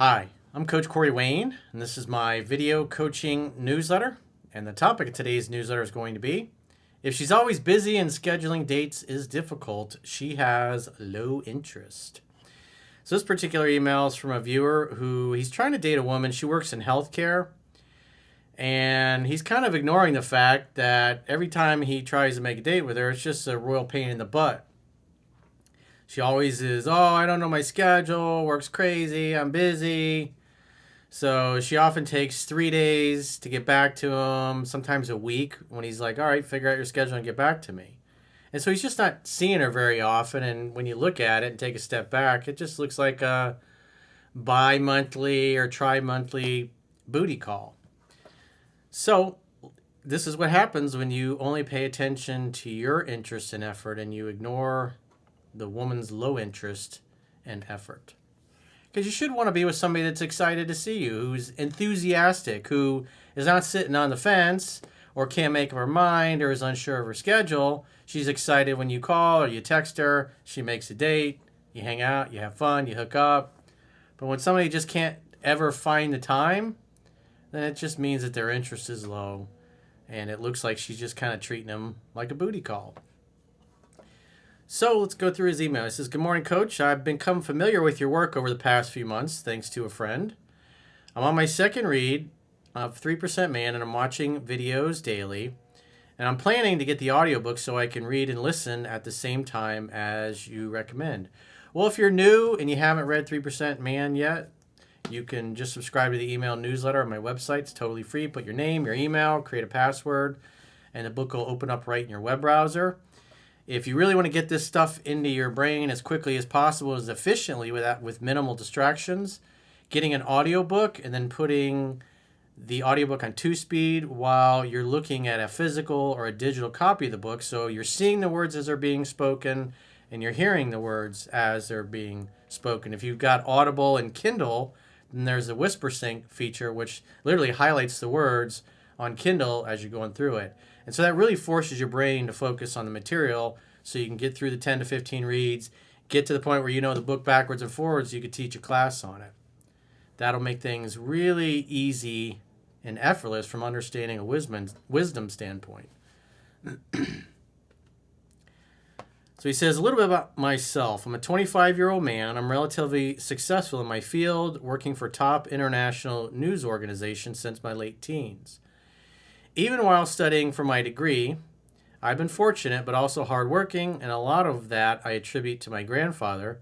Hi, I'm Coach Corey Wayne, and this is my video coaching newsletter. And the topic of today's newsletter is going to be, if she's always busy and scheduling dates is difficult, she has low interest. So this particular email is from a viewer who he's trying to date a woman. She works in healthcare, and he's kind of ignoring the fact that every time he tries to make a date with her, it's just a royal pain in the butt. She always is, oh, I don't know my schedule, work's crazy, I'm busy. So she often takes 3 days to get back to him, sometimes a week, when he's like, all right, figure out your schedule and get back to me. And so he's just not seeing her very often. And when you look at it and take a step back, it just looks like a bi-monthly or tri-monthly booty call. So this is what happens when you only pay attention to your interest and effort and you ignore the woman's low interest and effort. Because you should want to be with somebody that's excited to see you, who's enthusiastic, who is not sitting on the fence or can't make up her mind or is unsure of her schedule. She's excited when you call or you text her, she makes a date, you hang out, you have fun, you hook up. But when somebody just can't ever find the time, then it just means that their interest is low and it looks like she's just kind of treating them like a booty call. So let's go through his email. He says, good morning, Coach. I've become familiar with your work over the past few months, thanks to a friend. I'm on my second read of 3% Man, and I'm watching videos daily. And I'm planning to get the audiobook so I can read and listen at the same time as you recommend. Well, if you're new and you haven't read 3% Man yet, you can just subscribe to the email newsletter on my website. It's totally free. Put your name, your email, create a password, and the book will open up right in your web browser. If you really want to get this stuff into your brain as quickly as possible, as efficiently with minimal distractions, getting an audiobook and then putting the audiobook on 2-speed while you're looking at a physical or a digital copy of the book. So you're seeing the words as they're being spoken and you're hearing the words as they're being spoken. If you've got Audible and Kindle, then there's a Whisper Sync feature, which literally highlights the words on Kindle as you're going through it. And so that really forces your brain to focus on the material so you can get through the 10 to 15 reads, get to the point where you know the book backwards and forwards so you could teach a class on it. That'll make things really easy and effortless from understanding a wisdom standpoint. So he says a little bit about myself. I'm a 25-year-old man. I'm relatively successful in my field, working for top international news organizations since my late teens. Even while studying for my degree, I've been fortunate but also hardworking, and a lot of that I attribute to my grandfather,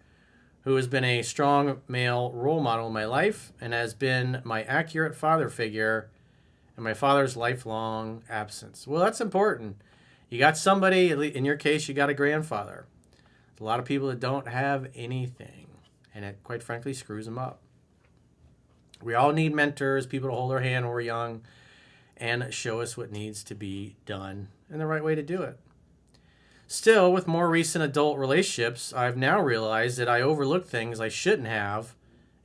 who has been a strong male role model in my life and has been my accurate father figure in my father's lifelong absence. Well, that's important. You got somebody, in your case, you got a grandfather. There's a lot of people that don't have anything, and it, quite frankly, screws them up. We all need mentors, people to hold our hand when we're young, and show us what needs to be done and the right way to do it. Still, with more recent adult relationships, I've now realized that I overlooked things I shouldn't have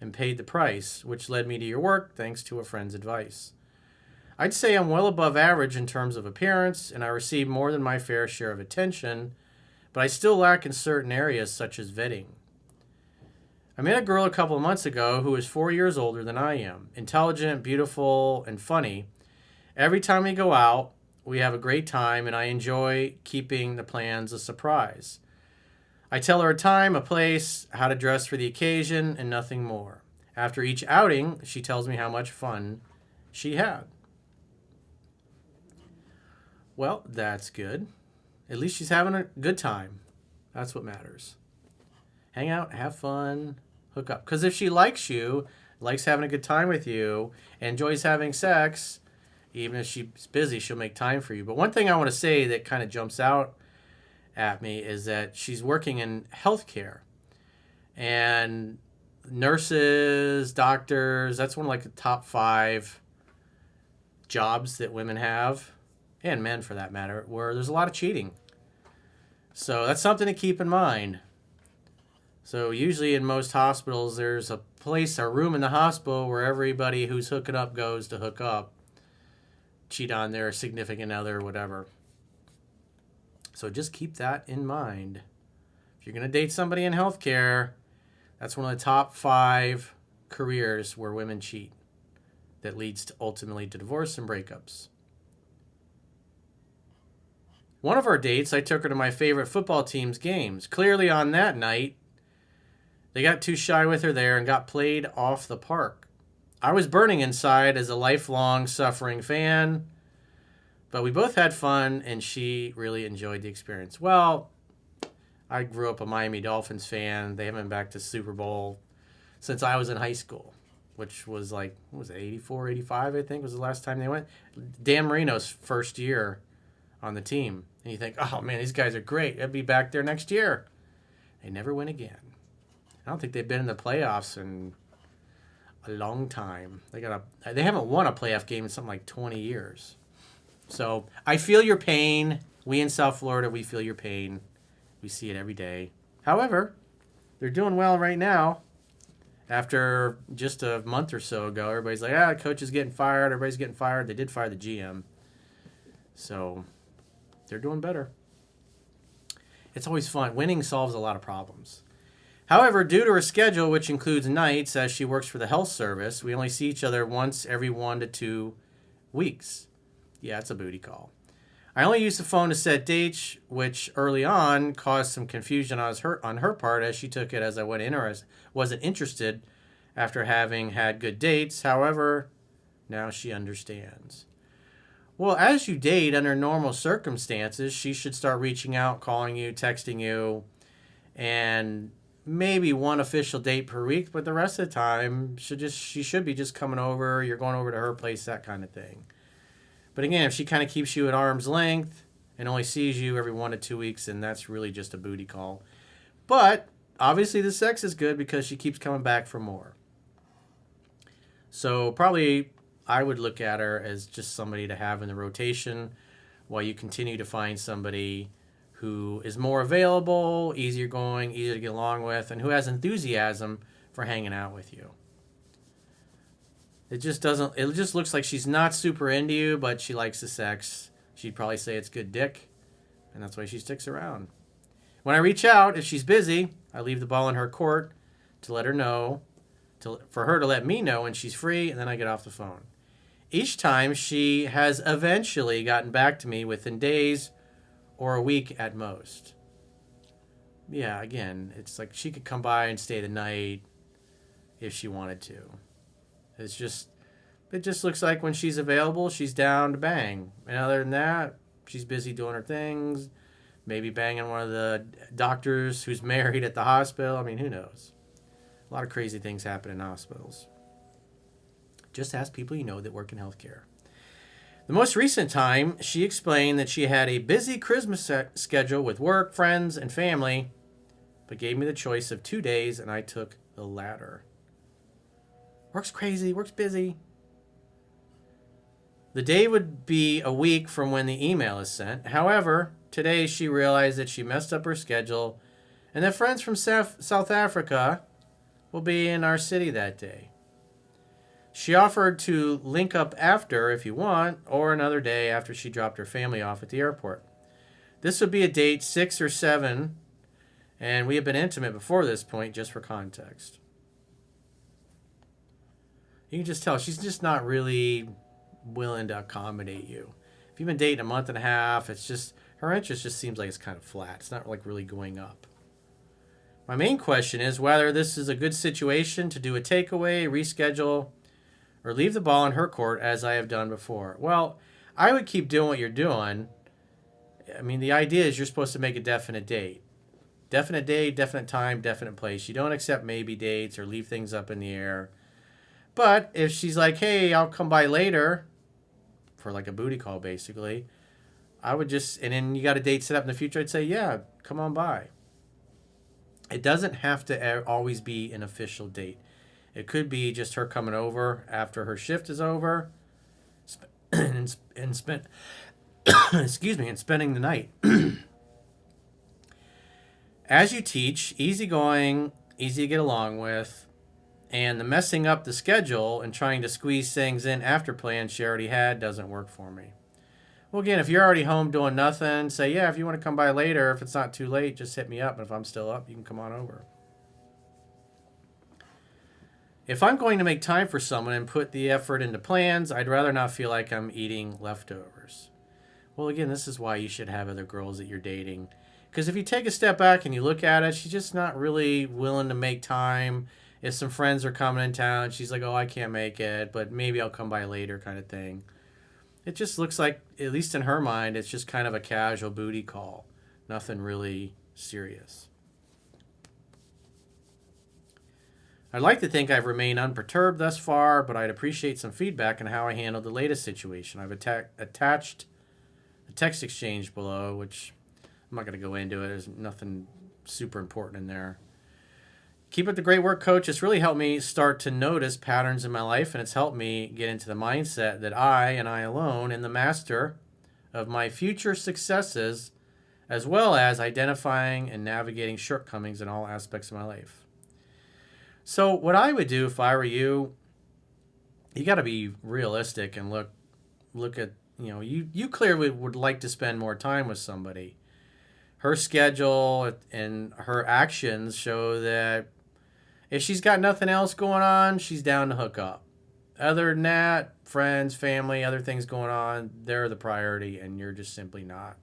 and paid the price, which led me to your work thanks to a friend's advice. I'd say I'm well above average in terms of appearance, and I receive more than my fair share of attention, but I still lack in certain areas such as vetting. I met a girl a couple of months ago who is 4 years older than I am, intelligent, beautiful, and funny. Every time we go out, we have a great time, and I enjoy keeping the plans a surprise. I tell her a time, a place, how to dress for the occasion, and nothing more. After each outing, she tells me how much fun she had. Well, that's good. At least she's having a good time. That's what matters. Hang out, have fun, hook up. Because if she likes you, likes having a good time with you, enjoys having sex, even if she's busy, she'll make time for you. But one thing I want to say that kind of jumps out at me is that she's working in healthcare. And nurses, doctors, that's one of like the top 5 jobs that women have, and men for that matter, where there's a lot of cheating. So that's something to keep in mind. So usually in most hospitals, there's a place, a room in the hospital where everybody who's hooking up goes to hook up, cheat on their significant other, whatever. So just keep that in mind. If you're going to date somebody in healthcare, that's one of the top 5 careers where women cheat that leads to ultimately to divorce and breakups. One of our dates, I took her to my favorite football team's games. Clearly on that night, they got too shy with her there and got played off the park. I was burning inside as a lifelong suffering fan, but we both had fun and she really enjoyed the experience. Well, I grew up a Miami Dolphins fan. They haven't been back to Super Bowl since I was in high school, which was like, what was it, 84, 85, I think was the last time they went. Dan Marino's first year on the team. And you think, oh man, these guys are great. They'll be back there next year. They never win again. I don't think they've been in the playoffs in a long time. They haven't won a playoff game in something like 20 years. So I feel your pain. We in South Florida, we feel your pain. We see it every day. However, they're doing well right now. After just a month or so ago, everybody's like, coach is getting fired. Everybody's getting fired. They did fire the GM. So they're doing better. It's always fun. Winning solves a lot of problems. However, due to her schedule, which includes nights as she works for the health service, we only see each other once every 1 to 2 weeks. Yeah, it's a booty call. I only use the phone to set dates, which early on caused some confusion on her part as she took it as I wasn't interested after having had good dates. However, now she understands. Well, as you date under normal circumstances, she should start reaching out, calling you, texting you, and maybe one official date per week, but the rest of the time she should be just coming over, you're going over to her place, that kind of thing. But again, if she kind of keeps you at arm's length and only sees you every 1 to 2 weeks, then that's really just a booty call. But obviously the sex is good because she keeps coming back for more. So probably I would look at her as just somebody to have in the rotation while you continue to find somebody who is more available, easier going, easier to get along with, and who has enthusiasm for hanging out with you. It just looks like she's not super into you, but she likes the sex. She'd probably say it's good dick, and that's why she sticks around. When I reach out, if she's busy, I leave the ball in her court to let her know, for her to let me know when she's free, and then I get off the phone. Each time, she has eventually gotten back to me within days or a week at most. Yeah, again, it's like she could come by and stay the night if she wanted to. It just looks like when she's available, she's down to bang. And other than that, she's busy doing her things, maybe banging one of the doctors who's married at the hospital. I mean, who knows? A lot of crazy things happen in hospitals. Just ask people you know that work in healthcare. The most recent time, she explained that she had a busy Christmas schedule with work, friends, and family, but gave me the choice of 2 days, and I took the latter. Works crazy, works busy. The day would be a week from when the email is sent. However, today she realized that she messed up her schedule and that friends from South Africa will be in our city that day. She offered to link up after if you want, or another day after she dropped her family off at the airport. This would be a date 6 or 7, and we have been intimate before this point, just for context. You can just tell she's just not really willing to accommodate you. If you've been dating a month and a half, it's just, her interest just seems like it's kind of flat. It's not like really going up. My main question is whether this is a good situation to do a takeaway, reschedule, or leave the ball in her court as I have done before. Well, I would keep doing what you're doing. I mean, the idea is you're supposed to make a definite date. Definite date, definite time, definite place. You don't accept maybe dates or leave things up in the air. But if she's like, hey, I'll come by later, for like a booty call basically, I would just, and then you got a date set up in the future, I'd say, yeah, come on by. It doesn't have to always be an official date. It could be just her coming over after her shift is over and spending the night. As you teach, easygoing, easy to get along with, and the messing up the schedule and trying to squeeze things in after plans she already had doesn't work for me. Well, again, if you're already home doing nothing, say, yeah, if you want to come by later, if it's not too late, just hit me up. And if I'm still up, you can come on over. If I'm going to make time for someone and put the effort into plans, I'd rather not feel like I'm eating leftovers. Well, again, this is why you should have other girls that you're dating. Because if you take a step back and you look at it, she's just not really willing to make time. If some friends are coming in town, she's like, oh, I can't make it, but maybe I'll come by later kind of thing. It just looks like, at least in her mind, it's just kind of a casual booty call. Nothing really serious. I'd like to think I've remained unperturbed thus far, but I'd appreciate some feedback on how I handled the latest situation. I've attached a text exchange below, which I'm not going to go into it. There's nothing super important in there. Keep up the great work, Coach. It's really helped me start to notice patterns in my life, and it's helped me get into the mindset that I and I alone am the master of my future successes, as well as identifying and navigating shortcomings in all aspects of my life. So what I would do if I were you, you got to be realistic and look at, you clearly would like to spend more time with somebody. Her schedule and her actions show that if she's got nothing else going on, she's down to hook up. Other than that, friends, family, other things going on, they're the priority, and you're just simply not.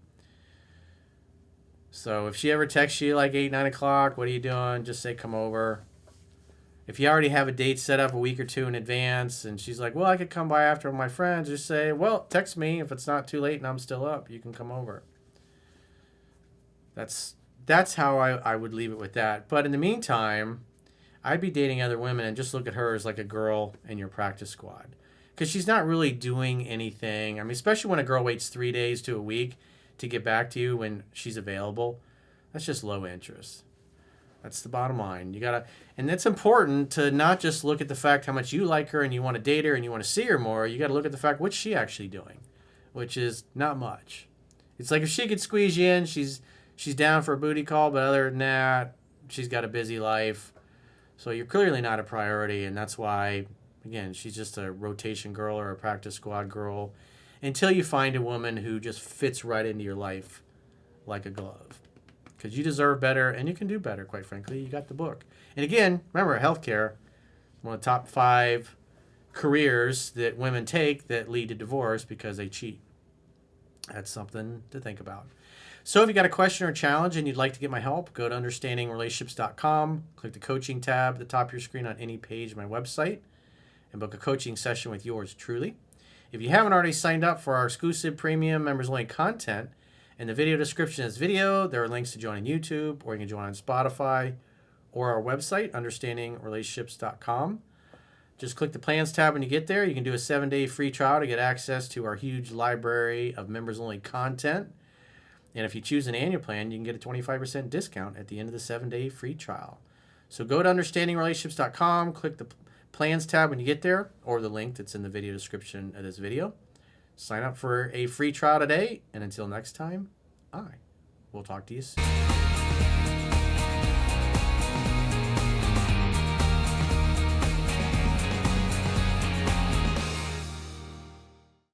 So if she ever texts you like 8, 9 o'clock, what are you doing? Just say, come over. If you already have a date set up a week or two in advance, and she's like, well, I could come by after with my friends, just say, well, text me if it's not too late and I'm still up. You can come over. That's how I would leave it with that. But in the meantime, I'd be dating other women and just look at her as like a girl in your practice squad. Because she's not really doing anything. I mean, especially when a girl waits 3 days to a week to get back to you when she's available. That's just low interest. That's the bottom line. And it's important to not just look at the fact how much you like her and you want to date her and you want to see her more. You got to look at the fact, what's she actually doing? Which is not much. It's like if she could squeeze you in, she's down for a booty call, but other than that, she's got a busy life. So you're clearly not a priority, and that's why, again, she's just a rotation girl or a practice squad girl until you find a woman who just fits right into your life like a glove. Because you deserve better, and you can do better, quite frankly. You got the book. And again, remember, healthcare, one of the top 5 careers that women take that lead to divorce because they cheat. That's something to think about. So if you got a question or challenge and you'd like to get my help, go to understandingrelationships.com, click the coaching tab at the top of your screen on any page of my website, and book a coaching session with yours truly. If you haven't already signed up for our exclusive premium members-only content, in the video description of this video, there are links to join on YouTube, or you can join on Spotify, or our website, understandingrelationships.com. Just click the plans tab when you get there. You can do a 7-day free trial to get access to our huge library of members-only content. And if you choose an annual plan, you can get a 25% discount at the end of the 7-day free trial. So go to understandingrelationships.com, click the plans tab when you get there, or the link that's in the video description of this video. Sign up for a free trial today, and until next time, I will talk to you soon.